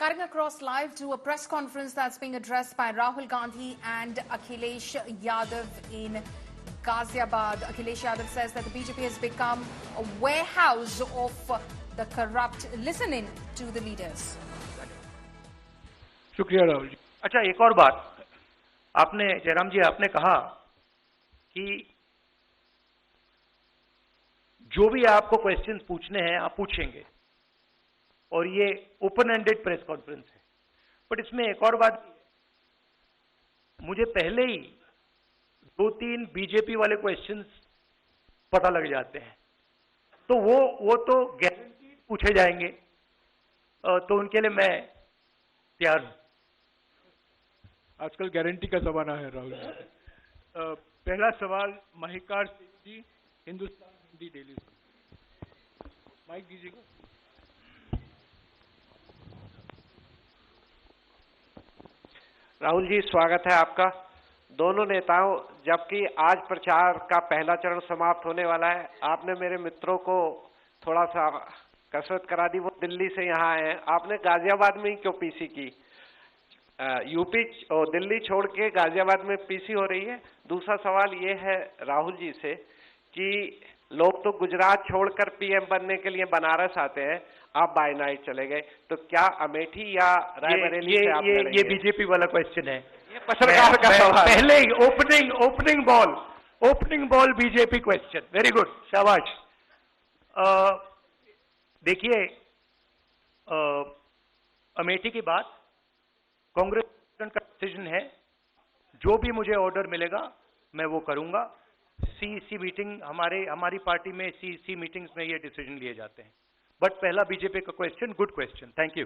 Cutting across live to a press conference that's being addressed by Rahul Gandhi and Akhilesh Yadav in Ghaziabad. Akhilesh Yadav says that the BJP has become a warehouse of the corrupt. Listen in to the leaders. शुक्रिया राहुल जी। अच्छा, एक और बात, आपने जयराम जी आपने कहा कि जो भी आपको क्वेश्चंस पूछने हैं आप पूछेंगे और ये ओपन एंडेड प्रेस कॉन्फ्रेंस है। बट इसमें एक और बात, मुझे पहले ही 2-3 बीजेपी वाले क्वेश्चंस पता लग जाते हैं, तो वो तो गारंटी पूछे जाएंगे, तो उनके लिए मैं तैयार हूं। आजकल गारंटी का जमाना है राहुल जी। पहला सवाल महिकार सिंह जी, हिंदुस्तान हिंदी डेली से। माइक दीजिएगा। राहुल जी, स्वागत है आपका। दोनों नेताओं, जबकि आज प्रचार का पहला चरण समाप्त होने वाला है, आपने मेरे मित्रों को थोड़ा सा कसरत करा दी। वो दिल्ली से यहाँ आए हैं, आपने गाजियाबाद में ही क्यों पीसी की? यूपी और दिल्ली छोड़ के गाजियाबाद में पीसी हो रही है। दूसरा सवाल ये है राहुल जी से कि लोग तो गुजरात छोड़कर पीएम बनने के लिए बनारस आते हैं, आप बाय नाइट चले गए, तो क्या अमेठी या रायबरेली से आप लड़ेंगे? ये बीजेपी वाला क्वेश्चन है। ये पत्रकार का सवाल। पहले ही opening ball BJP question. Very good, शाबाश। देखिए, अमेठी की बात कांग्रेस का डिसीजन है। जो भी मुझे ऑर्डर मिलेगा मैं वो करूंगा। सीईसी मीटिंग, हमारी पार्टी में सीईसी मीटिंग्स में ये डिसीजन लिए जाते हैं। बट पहला बीजेपी का question, good question, thank you.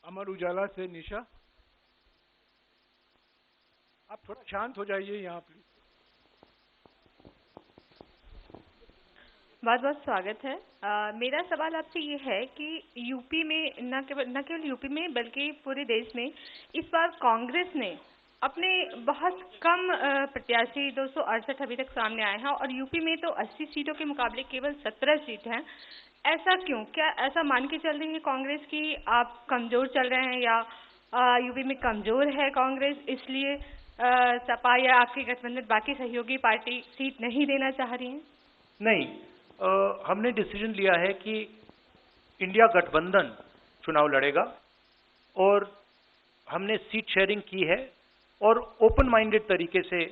Amar Ujala से निशा, आप थोड़ा शांत हो जाइए यहाँ प्लीज। बहुत बहुत स्वागत है। मेरा सवाल आपसे ये है कि यूपी में न केवल यूपी में बल्कि पूरे देश में इस बार कांग्रेस ने अपने बहुत कम प्रत्याशी 268 अभी तक सामने आए हैं और यूपी में तो 80 सीटों के मुकाबले केवल 17 सीट हैं। ऐसा क्यों? क्या ऐसा मान के चल रही है कांग्रेस कि आप कमजोर चल रहे हैं या यूपी में कमजोर है कांग्रेस, इसलिए सपा या आपके गठबंधन बाकी सहयोगी पार्टी सीट नहीं देना चाह रही है? नहीं, हमने डिसीजन लिया है कि इंडिया गठबंधन चुनाव लड़ेगा और हमने सीट शेयरिंग की है और ओपन माइंडेड तरीके से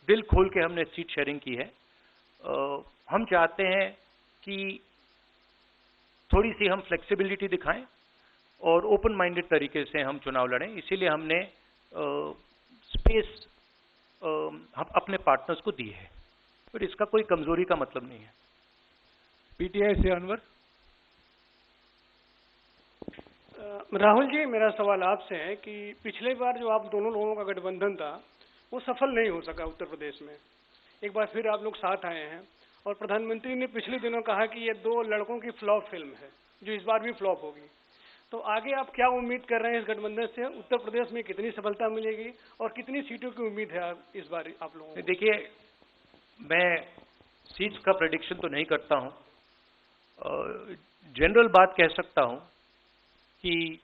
दिल खोल के हमने सीट शेयरिंग की है। हम चाहते हैं कि थोड़ी सी हम फ्लेक्सिबिलिटी दिखाएं और ओपन माइंडेड तरीके से हम चुनाव लड़ें, इसीलिए हमने स्पेस हम अपने पार्टनर्स को दी है, पर इसका कोई कमजोरी का मतलब नहीं है। पीटीआई से अनवर। राहुल जी, मेरा सवाल आपसे है कि पिछले बार जो आप दोनों लोगों का गठबंधन था वो सफल नहीं हो सका उत्तर प्रदेश में। एक बार फिर आप लोग साथ आए हैं और प्रधानमंत्री ने पिछले दिनों कहा कि ये 2 लड़कों की फ्लॉप फिल्म है जो इस बार भी फ्लॉप होगी। तो आगे आप क्या उम्मीद कर रहे हैं इस गठबंधन से? उत्तर प्रदेश में कितनी सफलता मिलेगी और कितनी सीटों की उम्मीद है इस बार आप लोगों को? देखिए, मैं सीट्स का प्रेडिक्शन तो नहीं करता हूं। जनरल बात कह सकता हूं कि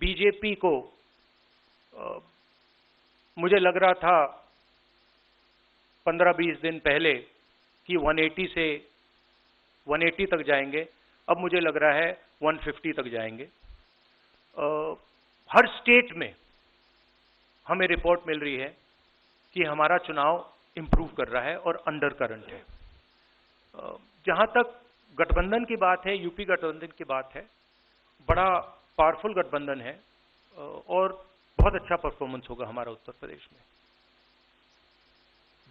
बीजेपी को मुझे लग रहा था 15-20 दिन पहले कि 180 तक जाएंगे, अब मुझे लग रहा है 150 तक जाएंगे। हर स्टेट में हमें रिपोर्ट मिल रही है कि हमारा चुनाव इंप्रूव कर रहा है और अंडर करंट है। जहां तक गठबंधन की बात है, यूपी गठबंधन की बात है, बड़ा पावरफुल गठबंधन है और बहुत अच्छा परफॉर्मेंस होगा हमारा उत्तर प्रदेश में।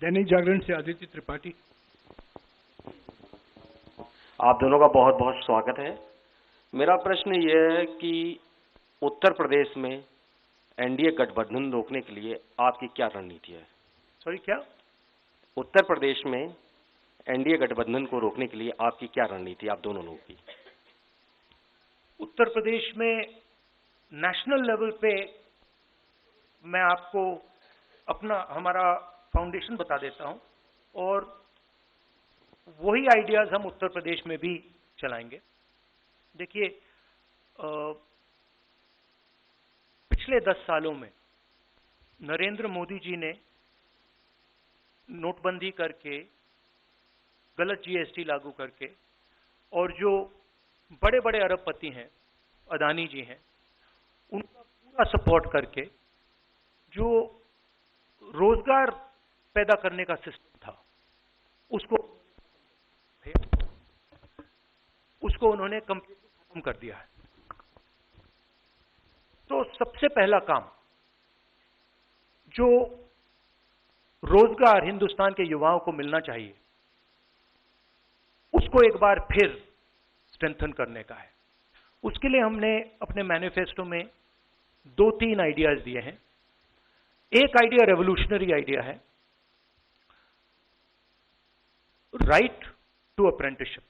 दैनिक जागरण से आदित्य त्रिपाठी। आप दोनों का बहुत बहुत स्वागत है। मेरा प्रश्न यह है कि उत्तर प्रदेश में एनडीए गठबंधन रोकने के लिए आपकी क्या रणनीति है? सॉरी, क्या? उत्तर प्रदेश में एनडीए गठबंधन को रोकने के लिए आपकी क्या रणनीति, आप दोनों लोगों की? उत्तर प्रदेश में नेशनल लेवल पे मैं आपको हमारा फाउंडेशन बता देता हूं और वही आइडियाज हम उत्तर प्रदेश में भी चलाएंगे। देखिए, पिछले 10 सालों में नरेंद्र मोदी जी ने नोटबंदी करके, गलत जीएसटी लागू करके, और जो बड़े बड़े अरबपति हैं, अदानी जी हैं, उनका पूरा सपोर्ट करके जो रोजगार पैदा करने का सिस्टम था उसको उन्होंने कंप्लीटली खत्म कर दिया है। तो सबसे पहला काम जो रोजगार हिंदुस्तान के युवाओं को मिलना चाहिए, उसको एक बार फिर स्ट्रेंथन करने का है। उसके लिए हमने अपने मैनिफेस्टो में 2-3 आइडियाज दिए हैं। एक आइडिया रेवोल्यूशनरी आइडिया है, राइट टू अप्रेंटिसशिप।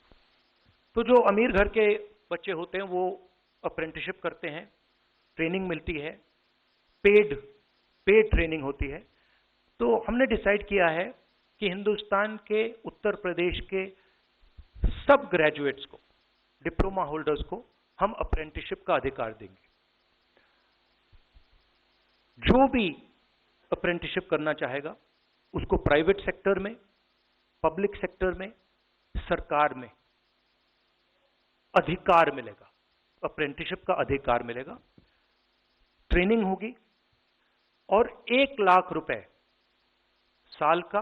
तो जो अमीर घर के बच्चे होते हैं वो अप्रेंटिसशिप करते हैं, ट्रेनिंग मिलती है, पेड ट्रेनिंग होती है। तो हमने डिसाइड किया है कि हिंदुस्तान के उत्तर प्रदेश के सब ग्रेजुएट्स को, डिप्लोमा होल्डर्स को हम अप्रेंटिसशिप का अधिकार देंगे। जो भी अप्रेंटिसशिप करना चाहेगा उसको प्राइवेट सेक्टर में, पब्लिक सेक्टर में, सरकार में अधिकार मिलेगा, अप्रेंटिसशिप का अधिकार मिलेगा। ट्रेनिंग होगी और 1 लाख रुपए साल का,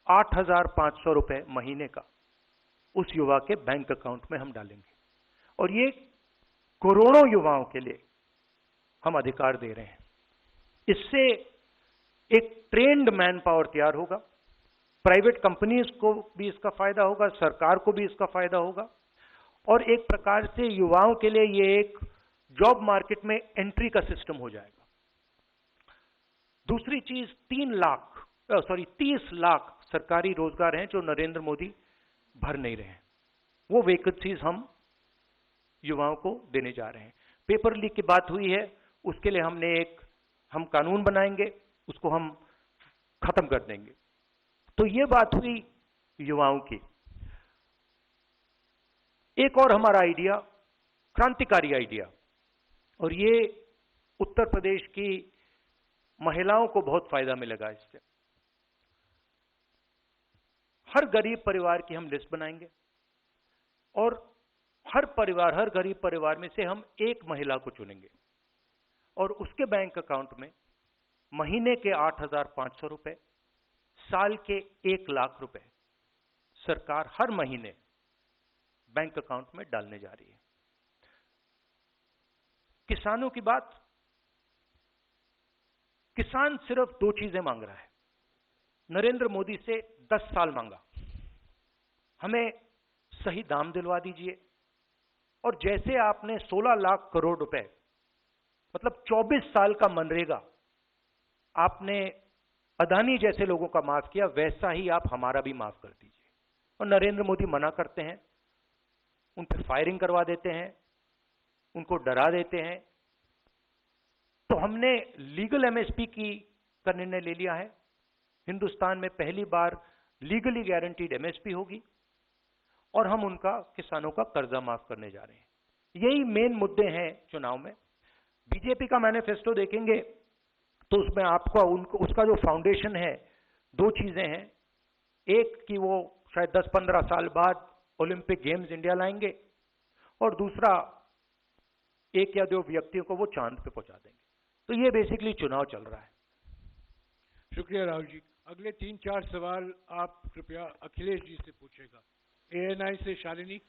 8,500 रुपए महीने का उस युवा के बैंक अकाउंट में हम डालेंगे। और ये करोड़ों युवाओं के लिए हम अधिकार दे रहे हैं। इससे एक ट्रेन्ड मैन पावर तैयार होगा, प्राइवेट कंपनीज को भी इसका फायदा होगा, सरकार को भी इसका फायदा होगा, और एक प्रकार से युवाओं के लिए ये एक जॉब मार्केट में एंट्री का सिस्टम हो जाएगा। दूसरी चीज 30 लाख सरकारी रोजगार हैं जो नरेंद्र मोदी भर नहीं रहे हैं, वो वैकेंसीज हम युवाओं को देने जा रहे हैं। पेपर लीक की बात हुई है, उसके लिए हम कानून बनाएंगे, उसको हम खत्म कर देंगे। तो ये बात हुई युवाओं की। एक और हमारा आइडिया, क्रांतिकारी आइडिया, और ये उत्तर प्रदेश की महिलाओं को बहुत फायदा मिलेगा इससे। हर गरीब परिवार की हम लिस्ट बनाएंगे और हर गरीब परिवार में से हम एक महिला को चुनेंगे और उसके बैंक अकाउंट में महीने के 8,500 रुपए, साल के 1 लाख रुपए सरकार हर महीने बैंक अकाउंट में डालने जा रही है। किसानों की बात, किसान सिर्फ 2 चीजें मांग रहा है। नरेंद्र मोदी से 10 साल मांगा, हमें सही दाम दिलवा दीजिए, और जैसे आपने 16 लाख करोड़ रुपए, मतलब 24 साल का मनरेगा आपने अदानी जैसे लोगों का माफ किया, वैसा ही आप हमारा भी माफ कर दीजिए। और नरेंद्र मोदी मना करते हैं, उन पर फायरिंग करवा देते हैं, उनको डरा देते हैं। तो हमने लीगल एमएसपी का निर्णय ले लिया है। हिंदुस्तान में पहली बार लीगली गारंटीड एमएसपी होगी और हम उनका, किसानों का कर्जा माफ करने जा रहे हैं। यही मेन मुद्दे हैं चुनाव में। बीजेपी का मैनिफेस्टो देखेंगे तो उसमें आपको उसका जो फाउंडेशन है, 2 चीजें हैं। एक कि वो शायद 10-15 साल बाद ओलंपिक गेम्स इंडिया लाएंगे, और दूसरा 1 या 2 व्यक्तियों को वो चांद पे पहुंचा देंगे। तो ये बेसिकली चुनाव चल रहा है। शुक्रिया राहुल जी। अगले 3-4 सवाल आप कृपया अखिलेश जी से पूछेगा। एएनआई से शालिनी।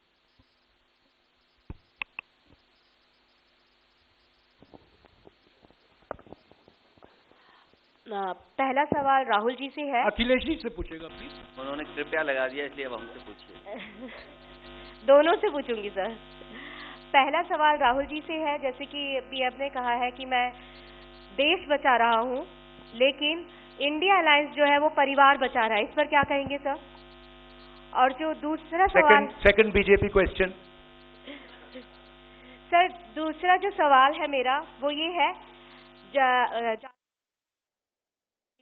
पहला सवाल राहुल जी से है। अखिलेश जी से पूछेगा प्लीज। उन्होंने कृपया लगा दिया, इसलिए अब हमसे पूछिए। दोनों से पूछूंगी सर। पहला सवाल राहुल जी से है, जैसे कि पीएम ने कहा है कि मैं देश बचा रहा हूं, लेकिन इंडिया अलायंस जो है वो परिवार बचा रहा है, इस पर क्या कहेंगे सर? और जो दूसरा सवाल, सेकंड बीजेपी क्वेश्चन। सर दूसरा जो सवाल है मेरा वो ये है,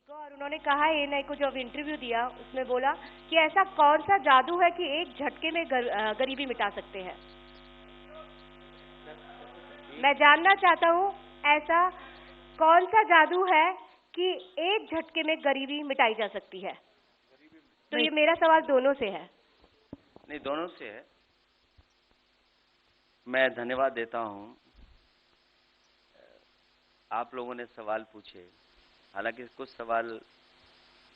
और उन्होंने कहा एएनआई को जब इंटरव्यू दिया उसमें बोला कि ऐसा कौन सा जादू है कि एक झटके में गरीबी मिटा सकते हैं। मैं जानना चाहता हूँ ऐसा कौन सा जादू है कि एक झटके में गरीबी मिटाई जा सकती है? तो ये मेरा सवाल दोनों से है। नहीं, दोनों से है। मैं धन्यवाद देता हूं। आप लोगों ने सवाल पूछे, हालांकि कुछ सवाल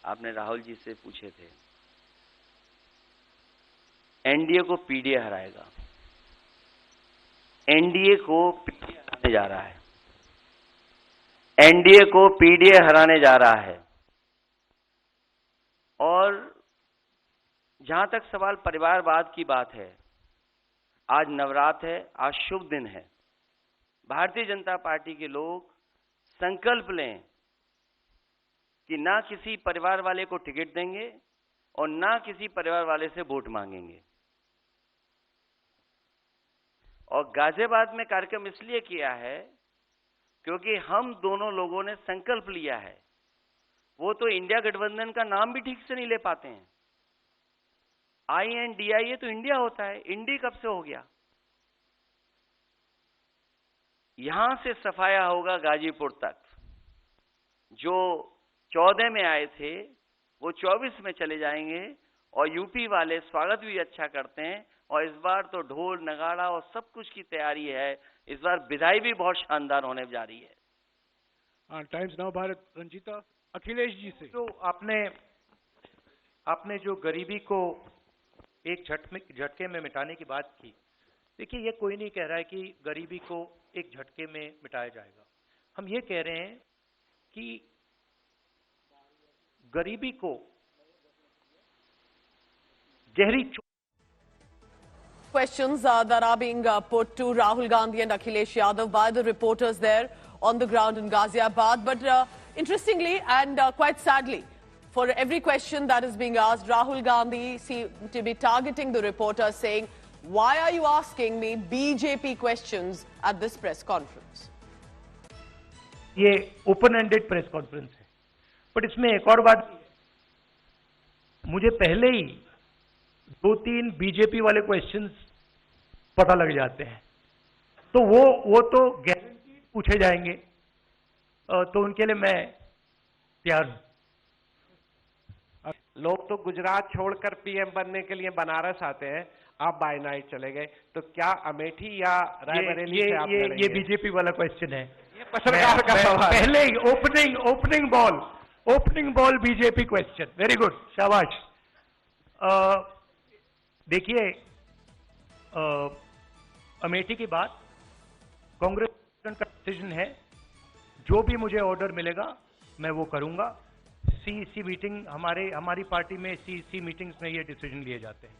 आपने राहुल जी से पूछे थे। एनडीए को पीडीए हराएगा, एनडीए को पीडीए हराने जा रहा है, एनडीए को पीडीए हराने जा रहा है। और जहां तक सवाल परिवारवाद की बात है, आज नवरात्र है, आज शुभ दिन है। भारतीय जनता पार्टी के लोग संकल्प लें कि ना किसी परिवार वाले को टिकट देंगे और ना किसी परिवार वाले से वोट मांगेंगे। और गाजियाबाद में कार्यक्रम इसलिए किया है क्योंकि हम दोनों लोगों ने संकल्प लिया है। वो तो इंडिया गठबंधन का नाम भी ठीक से नहीं ले पाते हैं। INDIA तो इंडिया होता है, इंडी कब से हो गया? यहां से सफाया होगा गाजीपुर तक। जो 14 में आए थे वो 24 में चले जाएंगे। और यूपी वाले स्वागत भी अच्छा करते हैं। और इस बार तो ढोल नगाड़ा और सब कुछ की तैयारी है। इस बार विदाई भी बहुत शानदार होने जा रही है। टाइम्स नव भारत रंजीता, अखिलेश जी से। तो आपने जो गरीबी को एक झटके में मिटाने की बात की, देखिए ये कोई नहीं कह रहा है कि गरीबी को एक झटके में मिटाया जाएगा। हम ये कह रहे हैं कि गरीबी को गहरी questions that are being put to Rahul Gandhi and Akhilesh Yadav by the reporters there on the ground in Ghaziabad. But interestingly and quite sadly, for every question that is being asked, Rahul Gandhi seemed to be targeting the reporter, saying, "Why are you asking me BJP questions at this press conference?" ये open ended press conference है, but इसमें एक और बात, मुझे पहले ही 2-3 BJP वाले questions पता लग जाते हैं, तो वो तो गारंटी पूछे जाएंगे, तो उनके लिए मैं तैयार हूं। लोग तो गुजरात छोड़कर पीएम बनने के लिए बनारस आते हैं, आप बाय नाइट चले गए, तो क्या अमेठी या रायबरेली से आप लड़ेंगे? ये बीजेपी वाला क्वेश्चन है। ये पत्रकार का सवाल। पहले ही opening ball BJP question. Very good, शाबाश। देखिए, अमेठी की बात कांग्रेस का डिसीजन है। जो भी मुझे ऑर्डर मिलेगा मैं वो करूंगा। सीईसी मीटिंग, हमारी पार्टी में सीईसी मीटिंग्स में ये डिसीजन लिए जाते हैं।